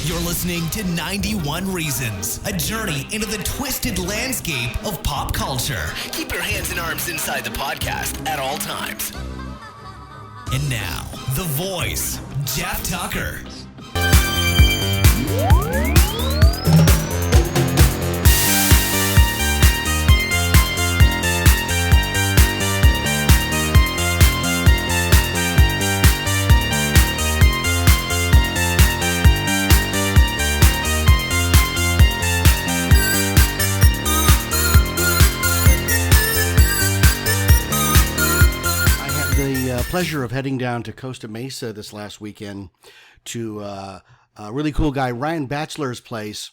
You're listening to 91 Reasons, a journey into the twisted landscape of pop culture. Keep your hands and arms inside the podcast at all times. And now, the voice, Jeff Tucker. Pleasure of heading down to Costa Mesa this last weekend to a really cool guy, Ryan Batchelor's place.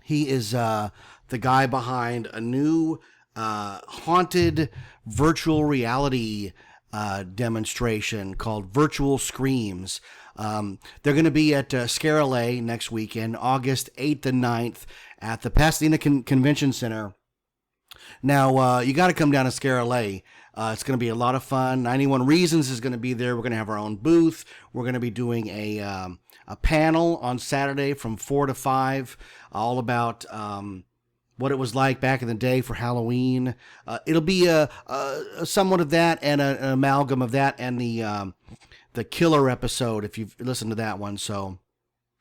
He is the guy behind a new haunted virtual reality demonstration called Virtual Screams. They're going to be at Scare LA next weekend, August 8th and 9th at the Pasadena Convention Center. Now, you got to come down to Scare LA. It's going to be a lot of fun. 91 Reasons is going to be there. We're going to have our own booth. We're going to be doing a panel on Saturday from 4 to 5, all about what it was like back in the day for Halloween. It'll be somewhat of that and an amalgam of that and the killer episode, if you've listened to that one. So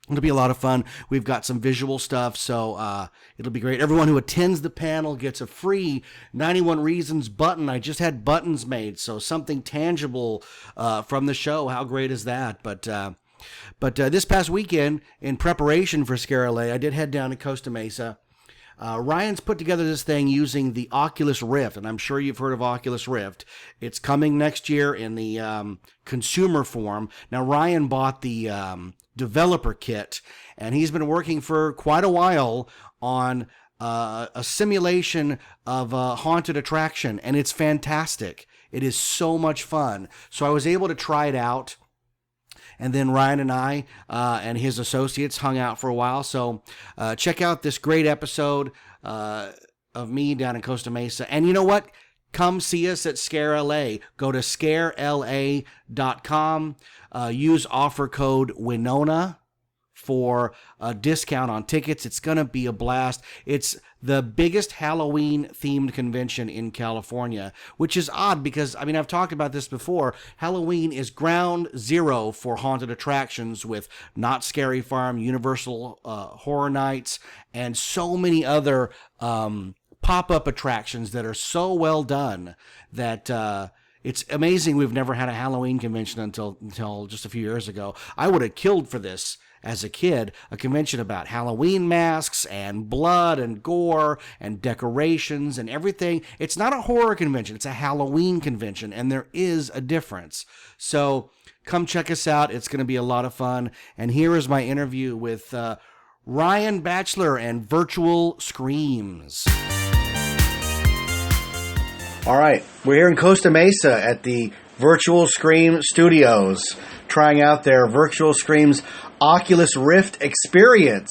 it'll be a lot of fun. We've got some visual stuff, so it'll be great. Everyone who attends the panel gets a free 91 Reasons button. I just had buttons made, so something tangible from the show. How great is that? But this past weekend, in preparation for Scare LA, I did head down to Costa Mesa. Ryan's put together this thing using the Oculus Rift, and I'm sure you've heard of Oculus Rift. It's coming next year in the consumer form. Now, Ryan bought the developer kit, and he's been working for quite a while on a simulation of a haunted attraction, and it's fantastic. It is so much fun. So I was able to try it out. And then Ryan and I and his associates hung out for a while. So check out this great episode of me down in Costa Mesa. And you know what? Come see us at Scare LA. Go to scarela.com. Use offer code Winona for a discount on tickets. It's going to be a blast. It's the biggest Halloween-themed convention in California, which is odd because, I mean, I've talked about this before. Halloween is ground zero for haunted attractions with Not Scary Farm, Universal Horror Nights, and so many other pop-up attractions that are so well done that it's amazing we've never had a Halloween convention until just a few years ago. I would have killed for this as a kid, a convention about Halloween masks and blood and gore and decorations and everything. It's not a horror convention. It's a Halloween convention, and there is a difference. So come check us out. It's going to be a lot of fun. And here is my interview with Ryan Batchelor and Virtual Screams. All right, we're here in Costa Mesa at the Virtual Scream Studios, trying out their Virtual Screams Oculus Rift experience.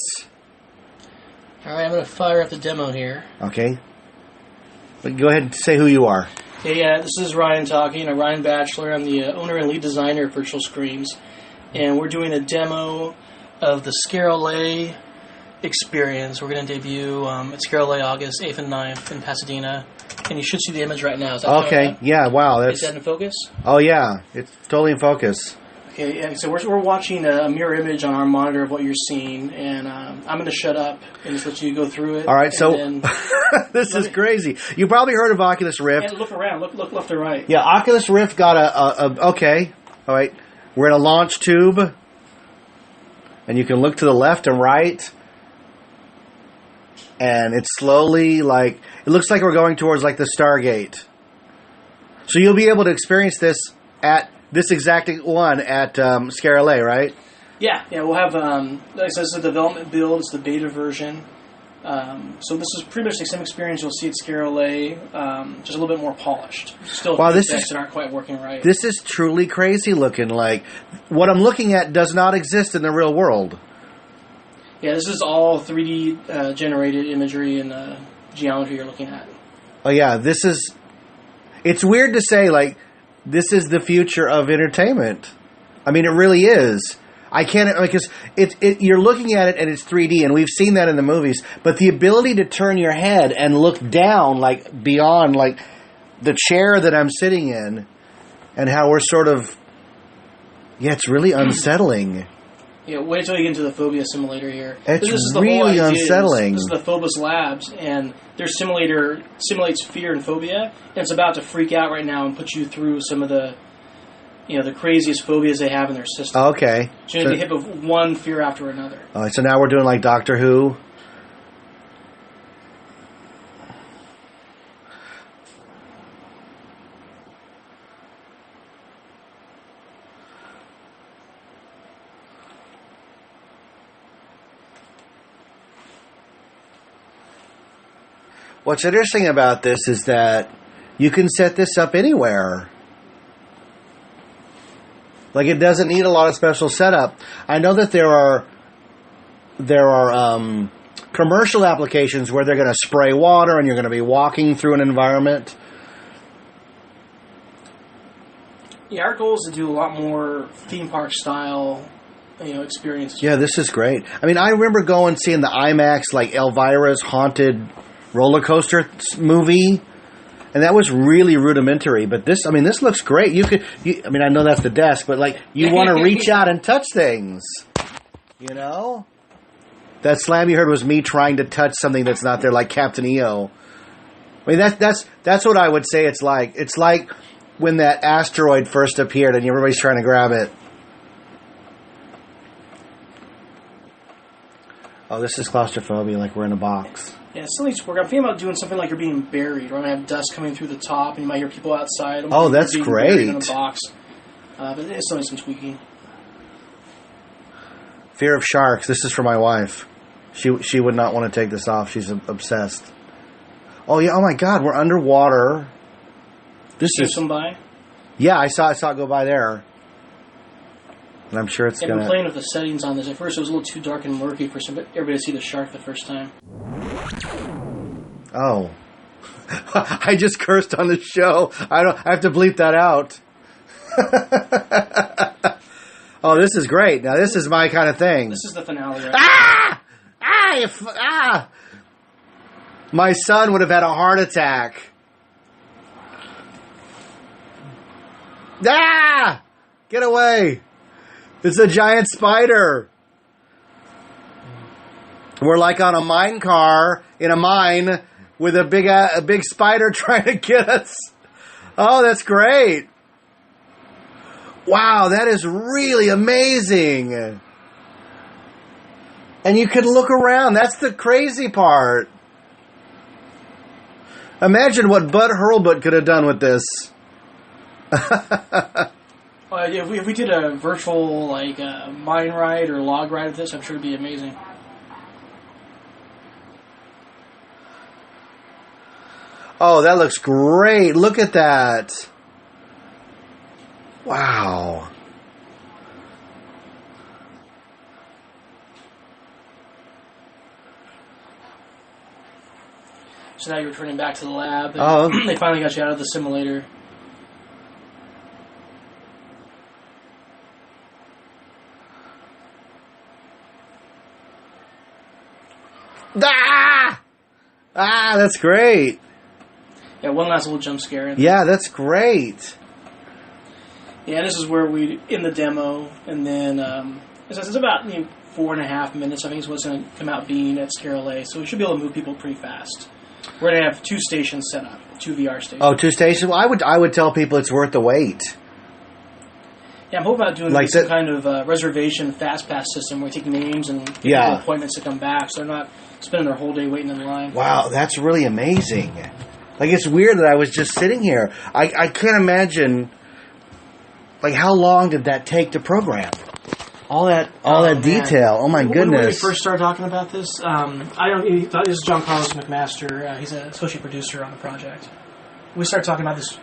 All right, I'm going to fire up the demo here. Okay. But go ahead and say who you are. Hey, this is Ryan talking. I'm Ryan Batchelor. I'm the owner and lead designer of Virtual Screams. And we're doing a demo of the Scare LA experience. We're going to debut at Scare LA August 8th and 9th in Pasadena. And you should see the image right now. Is that okay? Yeah, wow. Is that in focus? Oh, yeah. It's totally in focus. Okay, and so we're watching a mirror image on our monitor of what you're seeing, and I'm going to shut up and just let you go through it. All right, so this is crazy. You probably heard of Oculus Rift. And look around, look left and right. Yeah, Oculus Rift got okay, all right. We're in a launch tube, and you can look to the left and right, and it's slowly, it looks like we're going towards, the Stargate. So you'll be able to experience this at this exact one at Scare LA, right? Yeah, we'll have, like I said, it's a development build, it's the beta version. So this is pretty much the same experience you'll see at Scare LA, just a little bit more polished. Still things that aren't quite working right. This is truly crazy looking. What I'm looking at does not exist in the real world. Yeah, this is all 3D generated imagery and geometry you're looking at. Oh yeah, it's weird to say, this is the future of entertainment. I mean, it really is. I can't, because you're looking at it and it's 3D, and we've seen that in the movies. But the ability to turn your head and look down, like beyond, like the chair that I'm sitting in, and how we're sort of, it's really unsettling. Yeah, wait till you get into the phobia simulator here. It's this is the really whole idea unsettling. This is the Phobos Labs, and their simulator simulates fear and phobia, and it's about to freak out right now and put you through some of the, the craziest phobias they have in their system. Okay. So you're going to be hit with one fear after another. All right, so now we're doing like Doctor Who. What's interesting about this is that you can set this up anywhere. Like, it doesn't need a lot of special setup. I know that there are commercial applications where they're going to spray water and you're going to be walking through an environment. Yeah, our goal is to do a lot more theme park style, experiences. Yeah, this is great. I mean, I remember going and seeing the IMAX, like Elvira's Haunted roller coaster movie. And that was really rudimentary, but this looks great. I know that's the desk, but like, you want to reach out and touch things, That slam you heard was me trying to touch something that's not there, like Captain EO. I mean, that's what I would say it's like. It's like when that asteroid first appeared and everybody's trying to grab it. Oh, this is claustrophobia, like we're in a box. Yeah, it still needs work. I'm thinking about doing something like you're being buried, or I'm going to have dust coming through the top, and you might hear people outside. Oh, that's great. In a box. But it still needs some tweaking. Fear of sharks. This is for my wife. She would not want to take this off. She's obsessed. Oh, yeah. Oh, my God. We're underwater. This is... some by? Yeah, I saw it go by there. And I'm sure it's going to... I've been playing with the settings on this. At first, it was a little too dark and murky for everybody to see the shark the first time. Oh. I just cursed on the show. I have to bleep that out. Oh, this is great. Now, this is my kind of thing. This is the finale, right? Ah! My son would have had a heart attack. Ah! Get away. It's a giant spider. We're like on a mine car in a mine with a big spider trying to get us. Oh, that's great. Wow, that is really amazing. And you can look around. That's the crazy part. Imagine what Bud Hurlbut could have done with this. If we did a virtual mine ride or log ride of this, I'm sure it'd be amazing. Oh, that looks great. Look at that. Wow. So now you're returning back to the lab. Oh. They finally got you out of the simulator. That's great. Yeah, one last little jump scare. Yeah, that's great. Yeah, this is where we in the demo, and then it's about 4.5 minutes. I think is what's going to come out being at Scare LA. So we should be able to move people pretty fast. We're going to have 2 stations set up, 2 VR stations. Oh, 2 stations. Well, I would tell people it's worth the wait. Yeah, I'm hoping about doing some kind of reservation fast pass system where we take names and get people appointments to come back, so they're not spending their whole day waiting in line. Wow, that's really amazing. Like, it's weird that I was just sitting here. I can't imagine, how long did that take to program? All that detail. Oh, my goodness. When we first started talking about this, this is John Carlos McMaster. He's an associate producer on the project. We started talking about this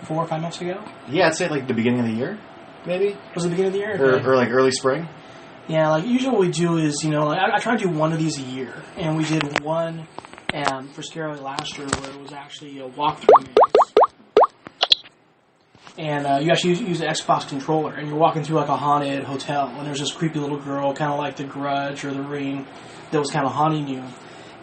4 or 5 months ago? Yeah, I'd say the beginning of the year, maybe. Was it the beginning of the year? Or early spring? Yeah, usually what we do is, I try to do one of these a year. And we did one for Scare last year where it was actually a walkthrough maze. And you actually use the Xbox controller, and you're walking through like a haunted hotel, and there's this creepy little girl, kind of like The Grudge or The Ring, that was kind of haunting you.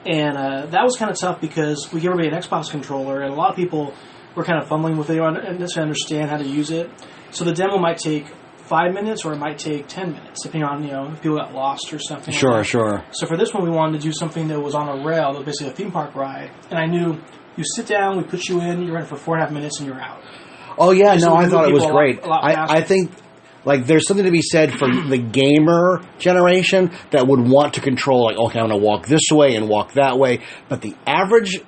And that was kind of tough because we gave everybody an Xbox controller, and a lot of people were kind of fumbling with it and just understand how to use it. So the demo might take 5 minutes, or it might take 10 minutes, depending on, if people got lost or something. Sure, like that. sure. So for this one, we wanted to do something that was on a rail, that was basically a theme park ride. And I knew you sit down, we put you in, you're in for 4.5 minutes, and you're out. Oh, yeah, And so no, we I move thought it was people great. a lot faster. I think, like, there's something to be said for the gamer generation that would want to control, like, okay, I'm going to walk this way and walk that way. But the average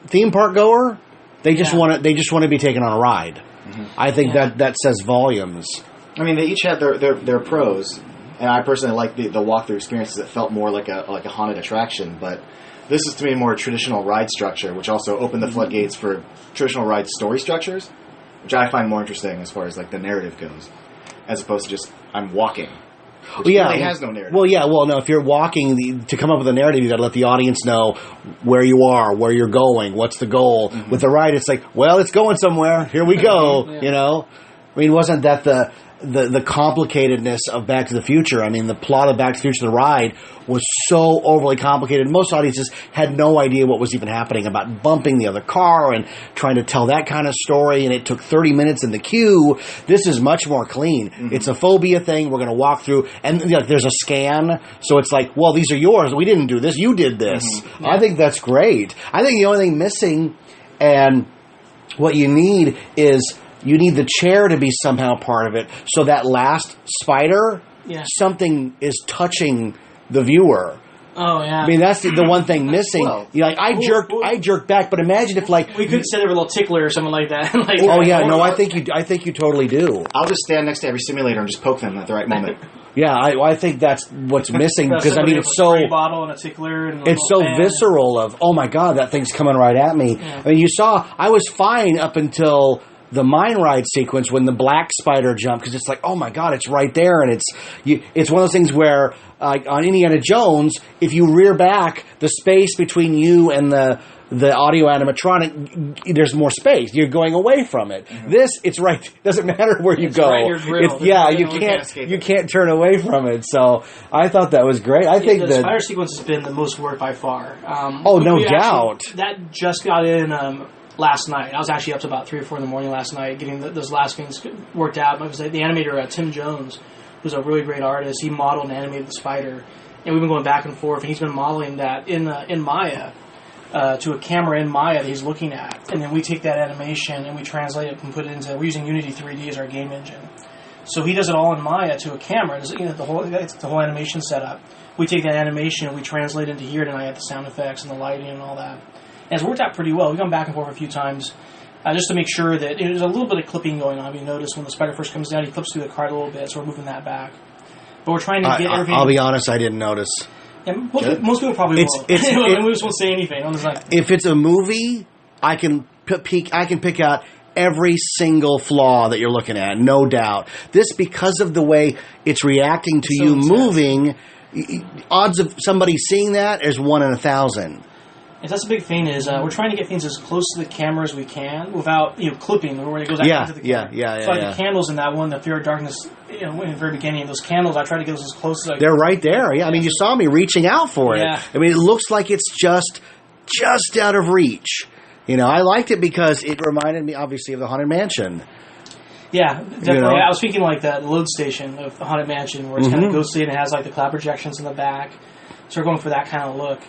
theme park goer, they just want to be taken on a ride. Mm-hmm. I think that says volumes. I mean, they each had their pros, and I personally like the walkthrough experiences that felt more like a haunted attraction. But this is to me more a traditional ride structure, which also opened the floodgates for traditional ride story structures, which I find more interesting as far as like the narrative goes, as opposed to just I'm walking. Which really has no narrative. Well, no. If you're walking, to come up with a narrative, you got to let the audience know where you are, where you're going, what's the goal. Mm-hmm. With the ride, it's like, well, it's going somewhere. Here we go. Yeah. I mean, wasn't that the complicatedness of Back to the Future? I mean, the plot of Back to the Future, the ride, was so overly complicated. Most audiences had no idea what was even happening about bumping the other car and trying to tell that kind of story, and it took 30 minutes in the queue. This is much more clean. Mm-hmm. It's a phobia thing. We're going to walk through, and there's a scan, so it's like, well, these are yours. We didn't do this. You did this. Mm-hmm. Yeah. I think that's great. I think the only thing missing, and what you need is, you need the chair to be somehow part of it, so that last spider, something is touching the viewer. Oh yeah. I mean, that's the one thing missing. Well, I jerked back, but imagine if like we could set up a little tickler or something like that. I think you totally do. I'll just stand next to every simulator and just poke them at the right moment. Yeah, I think that's what's missing, because I mean it's so bottle and a tickler and it's so visceral. Of oh my god, that thing's coming right at me. Yeah. I mean, I was fine up until the mine ride sequence when the black spider jumped, because it's like, oh my god, it's right there, and it's one of those things where on Indiana Jones, if you rear back, the space between you and the audio animatronic, there's more space. You're going away from it. Mm-hmm. This, it's right. Doesn't matter where you go. Right in your grill. You can't turn away from it. So I thought that was great. I think the spider sequence has been the most work by far. No doubt. That just got in last night. I was actually up to about 3 or 4 in the morning last night getting those last things worked out. Because the animator, Tim Jones, who's a really great artist, he modeled and animated the spider. And we've been going back and forth, and he's been modeling that in Maya. To a camera in Maya that he's looking at, and then we take that animation and we translate it and put it into. We're using Unity 3D as our game engine, so he does it all in Maya to a camera. It's the whole animation setup. We take that animation and we translate it into here, and I have the sound effects and the lighting and all that. And it's worked out pretty well. We've gone back and forth a few times just to make sure that there's a little bit of clipping going on. You notice when the spider first comes down, he clips through the card a little bit, so we're moving that back. But we're trying to get everything. I'll be honest, I didn't notice. And most people probably won't. We just won't say anything. If it's a movie, I can pick out every single flaw that you're looking at, no doubt. This, because of the way it's reacting to you moving, odds of somebody seeing that is 1 in 1,000. And that's the big thing is we're trying to get things as close to the camera as we can without clipping where it goes into the camera. So the candles in that one, the Fear of Darkness, in the very beginning, those candles, I try to get those as close as I can. They're right there. Yeah, I mean, you saw me reaching out for it. Yeah. I mean, it looks like it's just out of reach. I liked it because it reminded me, obviously, of the Haunted Mansion. Yeah, definitely. I was thinking like the load station of the Haunted Mansion, where it's kind of ghostly and it has like the cloud projections in the back. So we're going for that kind of look.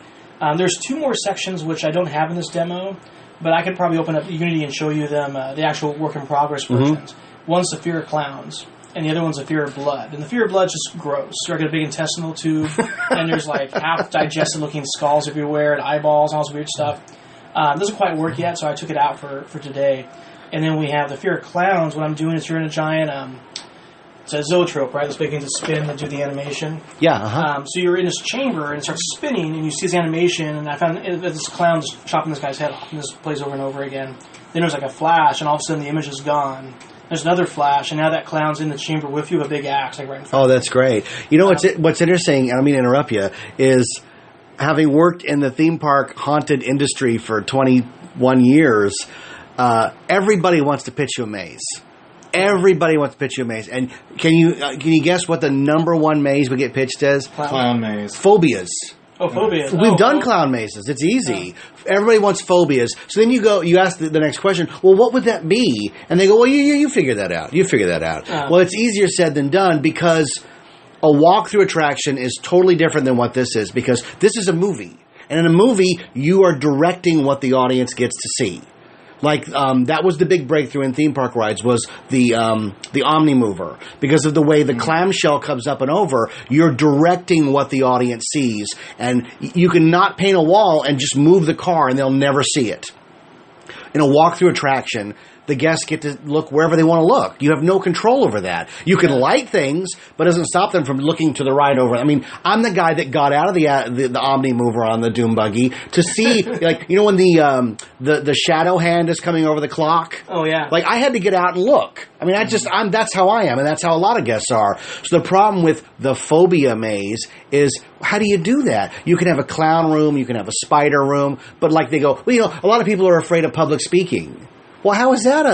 There's 2 more sections which I don't have in this demo, but I could probably open up Unity and show you them, the actual work-in-progress versions. One's the Fear of Clowns, and the other one's the Fear of Blood. And the Fear of Blood's just gross. So I got a big intestinal tube, and there's like half-digested-looking skulls everywhere, and eyeballs, and all this weird stuff. It doesn't quite work yet, so I took it out for today. And then we have the Fear of Clowns. What I'm doing is you're in a giant... it's a zoetrope, right? This big thing to spin and do the animation. Yeah. So you're in this chamber and it starts spinning, and you see this animation. And I found this clown's chopping this guy's head off, and this plays over and over again. Then there's like a flash, and all of a sudden the image is gone. There's another flash, and now that clown's in the chamber with you with a big axe, like right in front. Oh, that's great. What's interesting? I don't mean to interrupt you. Is having worked in the theme park haunted industry for 21 years, everybody wants to pitch you a maze. Everybody wants to pitch you a maze. And can you guess what the number one maze we get pitched as? Clown maze. Phobias. Oh, phobias. We've done clown mazes. It's easy. Everybody wants phobias. So then you ask the next question, well, what would that be? And they go, well, you figure that out. You figure that out. Well, it's easier said than done because a walkthrough attraction is totally different than what this is because this is a movie. And in a movie, you are directing what the audience gets to see. Like, that was the big breakthrough in theme park rides was the Omni Mover. Because of the way the clamshell comes up and over, you're directing what the audience sees. And you can not paint a wall and just move the car and they'll never see it. In a walkthrough attraction, the guests get to look wherever they want to look. You have no control over that. You can light things, but it doesn't stop them from looking to the right over. I mean, I'm the guy that got out of the Omni Mover on the Doom Buggy to see, like, you know, when the shadow hand is coming over the clock. Oh yeah. Like, I had to get out and look. I mean, that's how I am, and that's how a lot of guests are. So the problem with the phobia maze is, how do you do that? You can have a clown room, you can have a spider room, but like they go, well, you know, a lot of people are afraid of public speaking. Well, how is that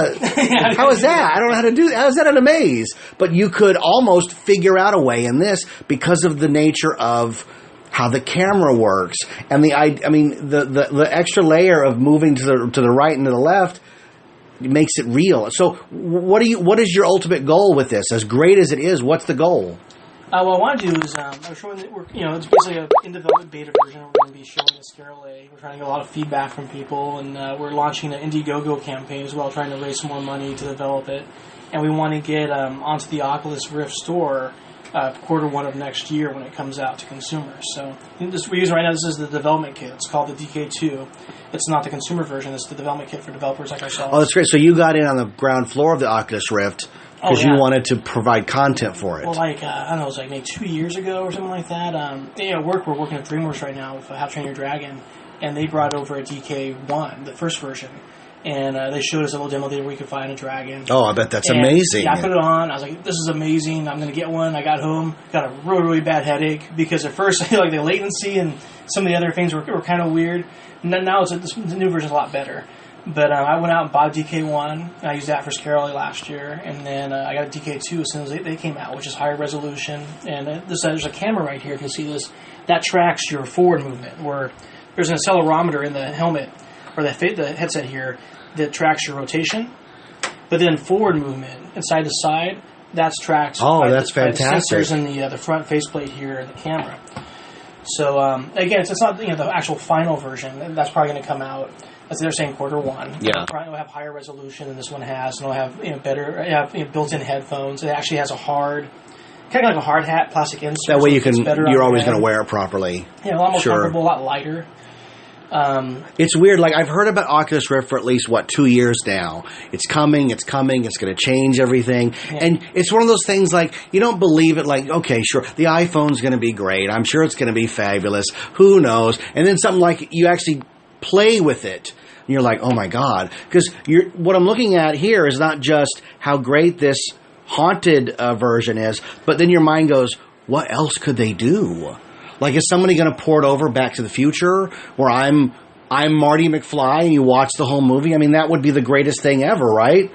how is that? I don't know how to do that. How is that in a maze? But you could almost figure out a way in this because of the nature of how the camera works and the extra layer of moving to the right and to the left makes it real. So what is your ultimate goal with this? As great as it is, what's the goal? What I want to do is, I'm showing that it's basically an in-development beta version. We're going to be showing the Scarlet. We're trying to get a lot of feedback from people, and we're launching an Indiegogo campaign as well, trying to raise some more money to develop it. And we want to get onto the Oculus Rift store Q1 of next year when it comes out to consumers. So we're using right now, this is the development kit. It's called the DK2. It's not the consumer version. It's the development kit for developers like ourselves. Oh, that's great. So you got in on the ground floor of the Oculus Rift because you wanted to provide content for it. Well, I don't know, it was like maybe 2 years ago or something like that. We're working at DreamWorks right now with How to Train Your Dragon, and they brought over a DK1, the first version, and they showed us a little demo there where we could find a dragon. Oh, I bet that's amazing. Yeah, I put it on. I was like, this is amazing. I'm going to get one. I got home, got a really, really bad headache because at first, like the latency and some of the other things were kind of weird. Now the new version is a lot better. But I went out and bought a DK1, and I used that for Scarlet last year, and then I got a DK2 as soon as they came out, which is higher resolution. And there's a camera right here, if you see this, that tracks your forward movement, where there's an accelerometer in the helmet, or the headset here, that tracks your rotation. But then forward movement, and side to side, that's tracked by that's fantastic. The sensors in the front faceplate here and the camera. So, again, it's not the actual final version. That's probably going to come out. As they're saying, Q1. Yeah. It'll have higher resolution than this one has, and it'll have better built-in headphones. It actually has a kind of like a hard hat, plastic insert. That way you're always going to wear it properly. Yeah, a lot more comfortable, a lot lighter. It's weird. Like, I've heard about Oculus Rift for at least 2 years now. It's coming. It's going to change everything. Yeah. And it's one of those things, like, you don't believe it. Like, okay, sure, the iPhone's going to be great. I'm sure it's going to be fabulous. Who knows? And then something like you actually play with it, and you're like, oh my God. Because what I'm looking at here is not just how great this haunted version is, but then your mind goes, what else could they do? Like, is somebody going to port over Back to the Future, where I'm Marty McFly and you watch the whole movie? I mean, that would be the greatest thing ever, right?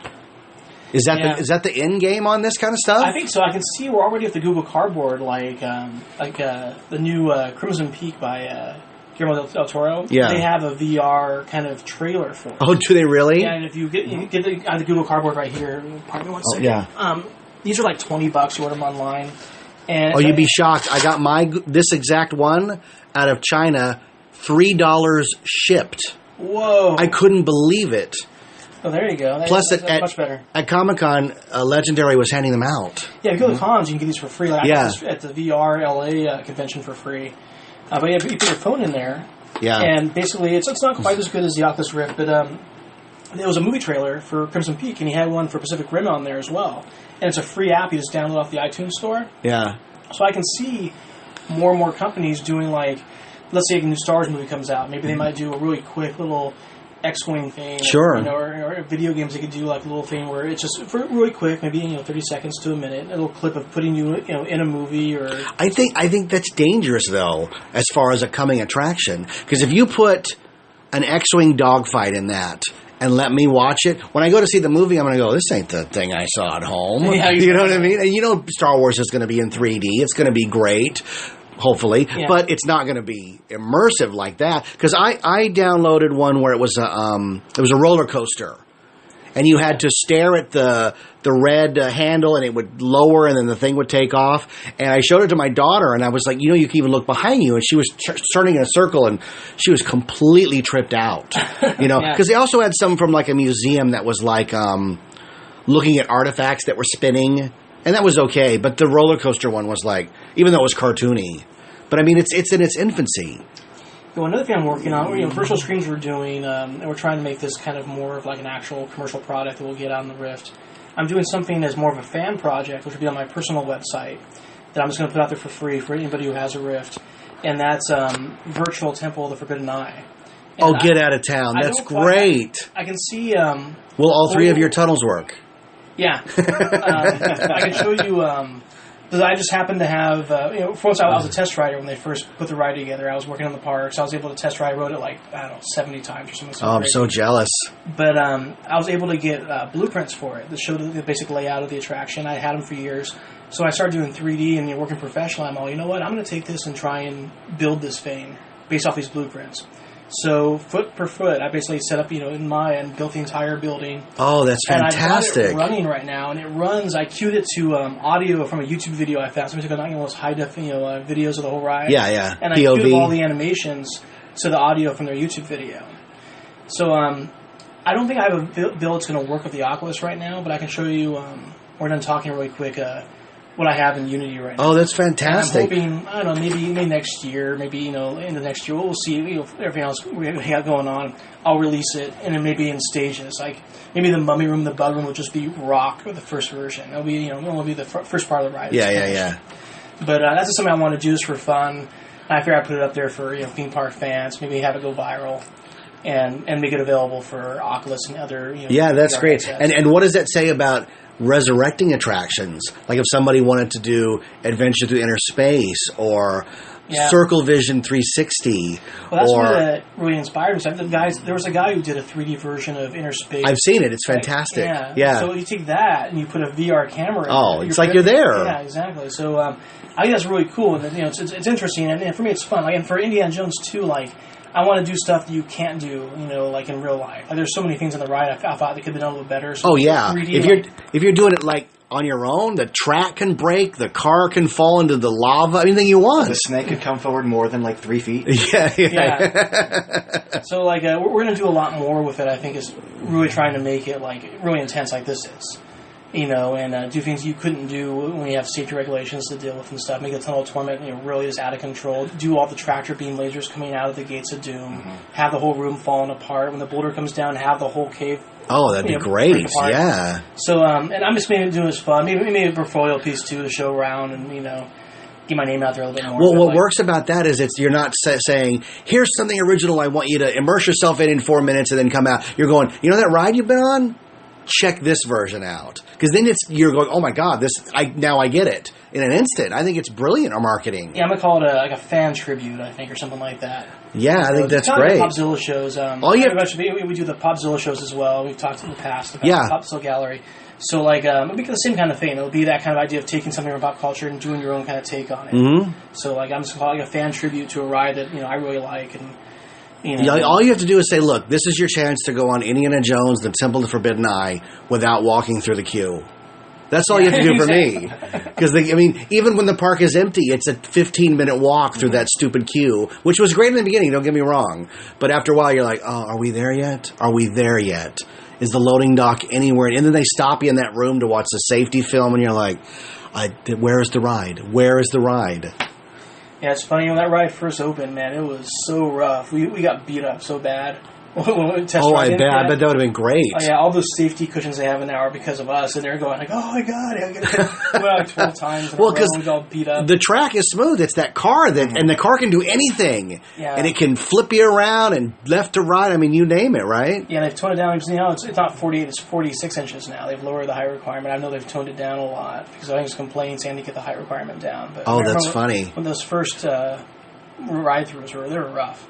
Is that the end game on this kind of stuff? I think so. I can see we're already at the Google Cardboard, like the new Crimson Peak by Guillermo del Toro. Yeah. They have a VR kind of trailer for it. Oh, do they really? Yeah, and if you get the Google Cardboard right here, pardon me one second. Yeah. These are like $20. You order them online. And you'd be shocked. I got this exact one out of China, $3 shipped. Whoa! I couldn't believe it. Oh, there you go. Plus, that's much better. At Comic-Con, Legendary was handing them out. Yeah, if you go to cons, you can get these for free. Like I got this at the VR LA convention for free. But you put your phone in there. Yeah. And basically, it's not quite as good as the Oculus Rift, but there was a movie trailer for Crimson Peak, and he had one for Pacific Rim on there as well. And it's a free app. You just download off the iTunes store. Yeah. So I can see more and more companies doing, like, let's say a new Star Wars movie comes out. Maybe they might do a really quick little X-Wing thing. Sure. Or video games, they could do like a little thing where it's just for really quick, maybe 30 seconds to a minute, a little clip of putting you in a movie. Or I think that's dangerous though, as far as a coming attraction, because if you put an X-Wing dogfight in that, and let me watch it. When I go to see the movie, I'm going to go, this ain't the thing I saw at home. Yeah, you know what I mean? And you know Star Wars is going to be in 3D. It's going to be great, hopefully. Yeah. But it's not going to be immersive like that. Because I downloaded one where it was a roller coaster. And you had to stare at the red handle, and it would lower, and then the thing would take off. And I showed it to my daughter, and I was like, you know, you can even look behind you. And she was turning in a circle, and she was completely tripped out. You know, because they also had some from like a museum that was like looking at artifacts that were spinning, and that was okay. But the roller coaster one was like, even though it was cartoony, but I mean, it's in its infancy. Well, another thing I'm working on, virtual screens we're doing, and we're trying to make this kind of more of like an actual commercial product that we'll get on the Rift. I'm doing something as more of a fan project, which will be on my personal website, that I'm just going to put out there for free for anybody who has a Rift, and that's Virtual Temple of the Forbidden Eye. And get out of town. That's great. I can see... Will all three of your tunnels work? Yeah. I can show you... I just happened to have, for once I was a test rider when they first put the ride together. I was working on the parks. I was able to test ride. I rode it like, 70 times or something. Oh, I'm so jealous. But I was able to get blueprints for it that showed the basic layout of the attraction. I had them for years. So I started doing 3D and working professionally. I'm all, you know what, I'm going to take this and try and build this thing based off these blueprints. So foot per foot, I basically set up, in Maya and built the entire building. Oh, that's fantastic! And I've got it running right now, and it runs. I queued it to audio from a YouTube video I found. So we took one of those high def, videos of the whole ride. Yeah. And POV. I queued all the animations to the audio from their YouTube video. So I don't think I have a build that's going to work with the Oculus right now, but I can show you. We're done talking really quick. What I have in Unity right now. Oh, that's fantastic. And I'm hoping, I don't know, maybe next year, maybe, in the next year, we'll see, everything else we have going on. I'll release it, and then maybe in stages. Like, maybe the mummy room, the bug room will just be rock, or the first version. It'll be, it'll be the first part of the ride. Yeah. But that's just something I want to do just for fun. I figure I put it up there for, theme park fans, maybe have it go viral. And make it available for Oculus and other, Yeah, that's great. And what does that say about resurrecting attractions? Like if somebody wanted to do Adventure Through Inner Space or Circle Vision 360. Well, that's what really inspired me. So there was a guy who did a 3D version of Inner Space. I've seen it. It's fantastic. Yeah. So you take that and you put a VR camera in. Oh, it's like you're there. Yeah, exactly. So I think that's really cool. And it's interesting. And for me, it's fun. Like, and for Indiana Jones too, like, I want to do stuff that you can't do, like in real life. Like, there's so many things on the ride I thought they could have done a little better. So 3D, if you're doing it like on your own, the track can break, the car can fall into the lava, anything you want. The snake could come forward more than like 3 feet. Yeah. So like we're going to do a lot more with it. I think is really trying to make it like really intense, like this is. And do things you couldn't do when you have safety regulations to deal with and stuff. Make the Tunnel of Torment, really just out of control. Do all the tractor beam lasers coming out of the Gates of Doom. Mm-hmm. Have the whole room falling apart. When the boulder comes down, have the whole cave. Oh, that'd be great. Yeah. So, and I'm just maybe doing this fun. Maybe a portfolio piece too to show around and, get my name out there a little bit more. Well, what works about that is you're not saying, here's something original I want you to immerse yourself in 4 minutes and then come out. You're going, that ride you've been on? Check this version out, because then you're going, oh my god, now I get it in an instant. I think it's brilliant marketing. Yeah, I'm gonna call it like a fan tribute, I think, or something like that. Yeah, I think that's great. Like Popzilla shows. We do the Popzilla shows as well. We've talked in the past about the Popzilla Gallery. So it'll be the same kind of thing. It'll be that kind of idea of taking something from pop culture and doing your own kind of take on it. Mm-hmm. So I'm just gonna call it a fan tribute to a ride that I really like and. All you have to do is say, look, this is your chance to go on Indiana Jones, the Temple of the Forbidden Eye, without walking through the queue. That's all you have to do for me. Because, even when the park is empty, it's a 15-minute walk through that stupid queue, which was great in the beginning, don't get me wrong. But after a while, you're like, oh, are we there yet? Are we there yet? Is the loading dock anywhere? And then they stop you in that room to watch the safety film, and you're like, where is the ride? Where is the ride? Yeah, it's funny, when that ride first opened, man, it was so rough. We got beat up so bad. I bet that would have been great. Oh, yeah, all those safety cushions they have in there are because of us, and they're going like, oh my god, I got it. Well, like 12 times, and we all beat up. The track is smooth. It's that car, and the car can do anything. Yeah. And it can flip you around and left to right. You name it, right? Yeah, they've toned it down. It's not 48, it's 46 inches now. They've lowered the height requirement. I know they've toned it down a lot, because I think it's complaints saying to get the height requirement down. But that's funny. When those first ride-throughs they were rough.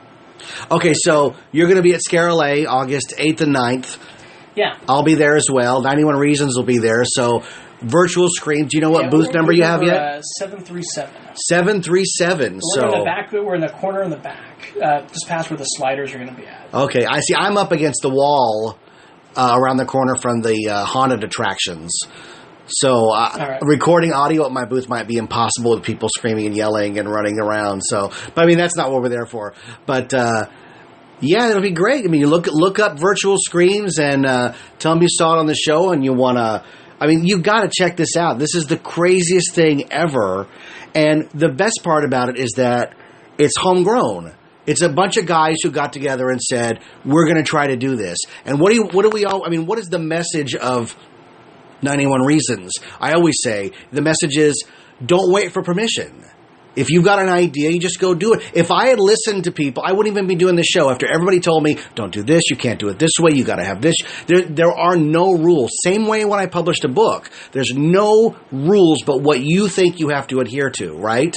Okay, so you're going to be at Scare LA August 8th and 9th. Yeah. I'll be there as well. 91 Reasons will be there. So Virtual Scream. Do you know what booth number you have yet? 737. 737. We're in the back. We're in the corner in the back, just past where the sliders are going to be at. Okay, I see. I'm up against the wall around the corner from the haunted attractions. So right. Recording audio at my booth might be impossible with people screaming and yelling and running around. So, but I mean, that's not what we're there for. But yeah, it'll be great. I mean, you look up Virtual Screams and tell them you saw it on the show and you want to. I mean, you got to check this out. This is the craziest thing ever. And the best part about it is that it's homegrown. It's a bunch of guys who got together and said, we're going to try to do this. And what do we all, I mean, what is the message of 91 Reasons? I always say the message is don't wait for permission. If you've got an idea, you just go do it. If I had listened to people, I wouldn't even be doing this show. After everybody told me, don't do this, you can't do it this way, you got to have this. There are no rules. Same way when I published a book. There's no rules but what you think you have to adhere to, right?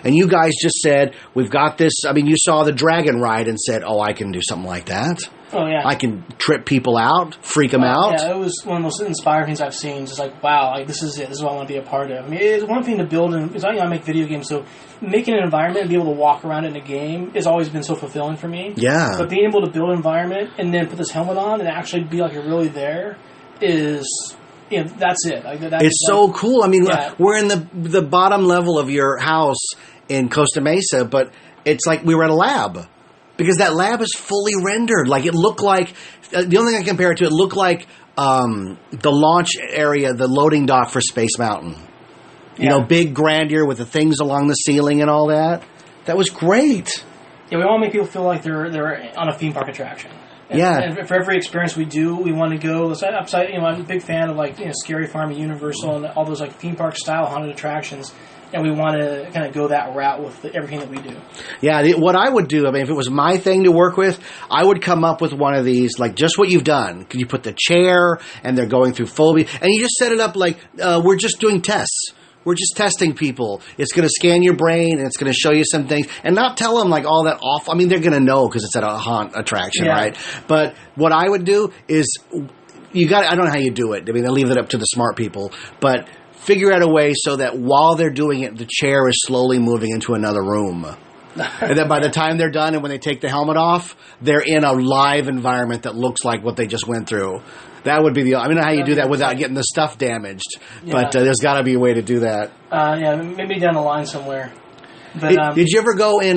And you guys just said, we've got this. I mean, you saw the dragon ride and said, oh, I can do something like that. Oh, yeah. I can trip people out, freak them out. Yeah, it was one of the most inspiring things I've seen. Just like, wow, like this is it. This is what I want to be a part of. I mean, it's one thing to build, and it's, I make video games, so making an environment and be able to walk around in a game has always been so fulfilling for me. Yeah. But being able to build an environment and then put this helmet on and actually be like you're really there is, you know, that's it. Like, it's so cool. I mean, we're in the bottom level of your house in Costa Mesa, but it's like we were at a lab. Because that lab is fully rendered. Like, it looked like... the only thing I compare it to, it looked like the launch area, the loading dock for Space Mountain. You know, big grandeur with the things along the ceiling and all that. That was great. Yeah, we want to make people feel like they're on a theme park attraction. And for every experience we do, we want to go upside. You know, I'm a big fan of like Scary Farm and Universal and all those like theme park style haunted attractions. And we want to kind of go that route with everything that we do. Yeah, what I would do, I mean, if it was my thing to work with, I would come up with one of these, like just what you've done. Could you put the chair, and they're going through phobia, and you just set it up like we're just doing tests. We're just testing people. It's going to scan your brain, and it's going to show you some things, and not tell them like all that awful. I mean, they're going to know because it's at a haunt attraction, right? But what I would do is, I don't know how you do it. I mean, I leave it up to the smart people, but figure out a way so that while they're doing it, the chair is slowly moving into another room. And then by the time they're done and when they take the helmet off, they're in a live environment that looks like what they just went through. That would be I don't know how you do that without getting the stuff damaged. Yeah. But there's got to be a way to do that. Yeah, maybe down the line somewhere. But, did you ever go in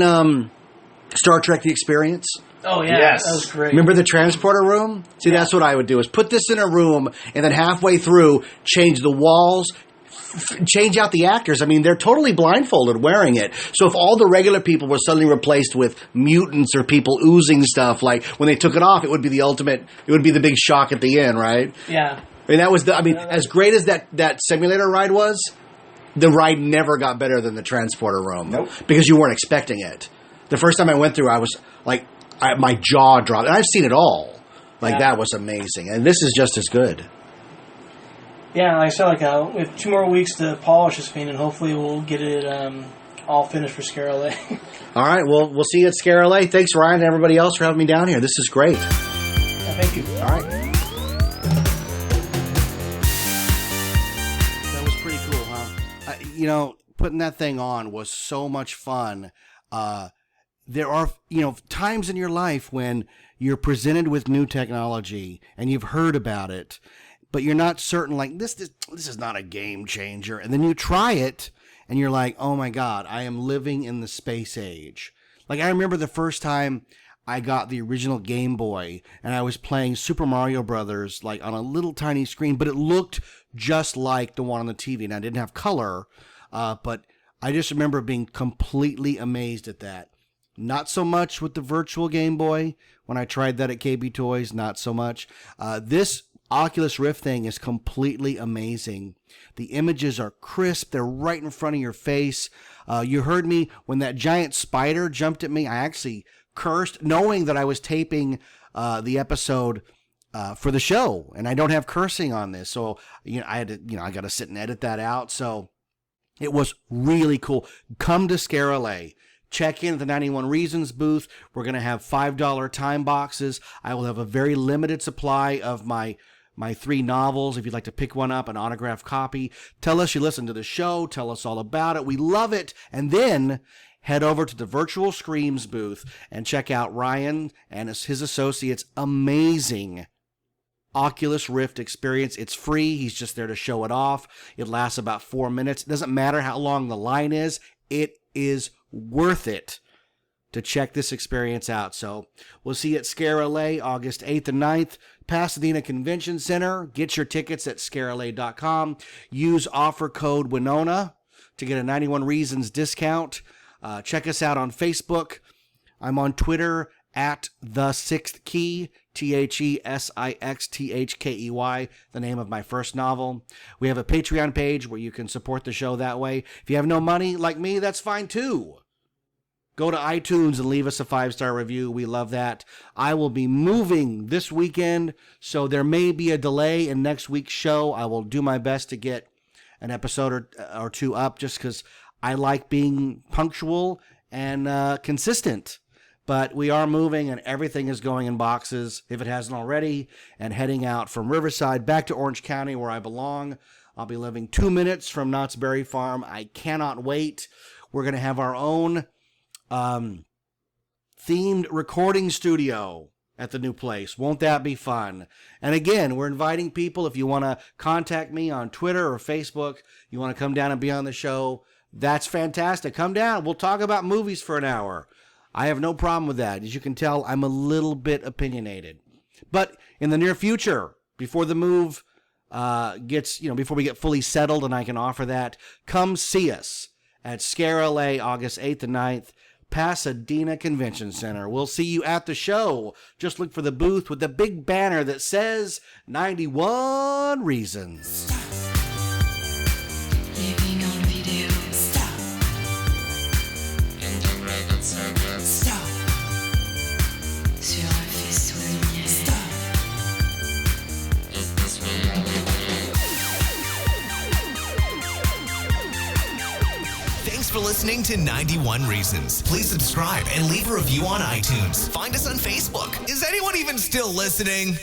Star Trek The Experience? Oh, yeah. Yes. That was great. Remember the transporter room? See, that's what I would do, is put this in a room and then halfway through change the walls, change out the actors. I mean, they're totally blindfolded wearing it. So if all the regular people were suddenly replaced with mutants or people oozing stuff, like when they took it off, it would be the ultimate, it would be the big shock at the end, right? Yeah. I mean, that was as great as that simulator ride was, the ride never got better than the transporter room. Nope. Because you weren't expecting it. The first time I went through, I was like, my jaw dropped. And I've seen it all. Like, that was amazing. And this is just as good. Yeah, like I said, we have 2 more weeks to polish this paint, and hopefully we'll get it all finished for Scare LA. All right, well, we'll see you at Scare LA. Thanks, Ryan, and everybody else for having me down here. This is great. Yeah, thank you. All right. That was pretty cool, huh? Putting that thing on was so much fun. There are, times in your life when you're presented with new technology and you've heard about it, but you're not certain, like, this is not a game changer. And then you try it, and you're like, oh, my God, I am living in the space age. Like, I remember the first time I got the original Game Boy, and I was playing Super Mario Brothers, like, on a little tiny screen, but it looked just like the one on the TV. And I didn't have color, but I just remember being completely amazed at that. Not so much with the virtual Game Boy. When I tried that at KB Toys, not so much. This Oculus Rift thing is completely amazing. The images are crisp. They're right in front of your face. You heard me when that giant spider jumped at me. I actually cursed, knowing that I was taping the episode for the show, and I don't have cursing on this. So, I had to, I got to sit and edit that out. So it was really cool. Come to Scare LA. check in at the 91 Reasons booth. We're going to have $5 time boxes. I will have a very limited supply of my 3 novels. If you'd like to pick one up, an autographed copy, tell us you listened to the show. Tell us all about it. We love it. And then head over to the Virtual Screams booth and check out Ryan and his associates' amazing Oculus Rift experience. It's free. He's just there to show it off. It lasts about 4 minutes. It doesn't matter how long the line is. It is worth it to check this experience out. So we'll see you at Scare LA August 8th and 9th, Pasadena Convention Center. Get your tickets at scarela.com. Use offer code Winona to get a 91 Reasons discount. Check us out on Facebook. I'm on Twitter at The Sixth Key, TheSixthKey, the name of my first novel. We have a Patreon page where you can support the show that way. If you have no money like me, that's fine too. Go to iTunes and leave us a 5-star review. We love that. I will be moving this weekend, so there may be a delay in next week's show. I will do my best to get an episode or 2 up just because I like being punctual and consistent. But we are moving, and everything is going in boxes, if it hasn't already, and heading out from Riverside back to Orange County, where I belong. I'll be living 2 minutes from Knott's Berry Farm. I cannot wait. We're going to have our own themed recording studio at the new place. Won't that be fun? And again, we're inviting people. If you want to contact me on Twitter or Facebook, you want to come down and be on the show, that's fantastic. Come down. We'll talk about movies for an hour. I have no problem with that. As you can tell, I'm a little bit opinionated. But in the near future, before the move before we get fully settled and I can offer that, come see us at Scare LA August 8th and 9th, Pasadena Convention Center. We'll see you at the show. Just look for the booth with the big banner that says 91 Reasons. Living on video. Stop. In the private server. Stop. Sur un faisceau lumière. Stop. Is this reality? Thanks for listening to 91 Reasons. Please subscribe and leave a review on iTunes. Find us on Facebook. Is anyone even still listening?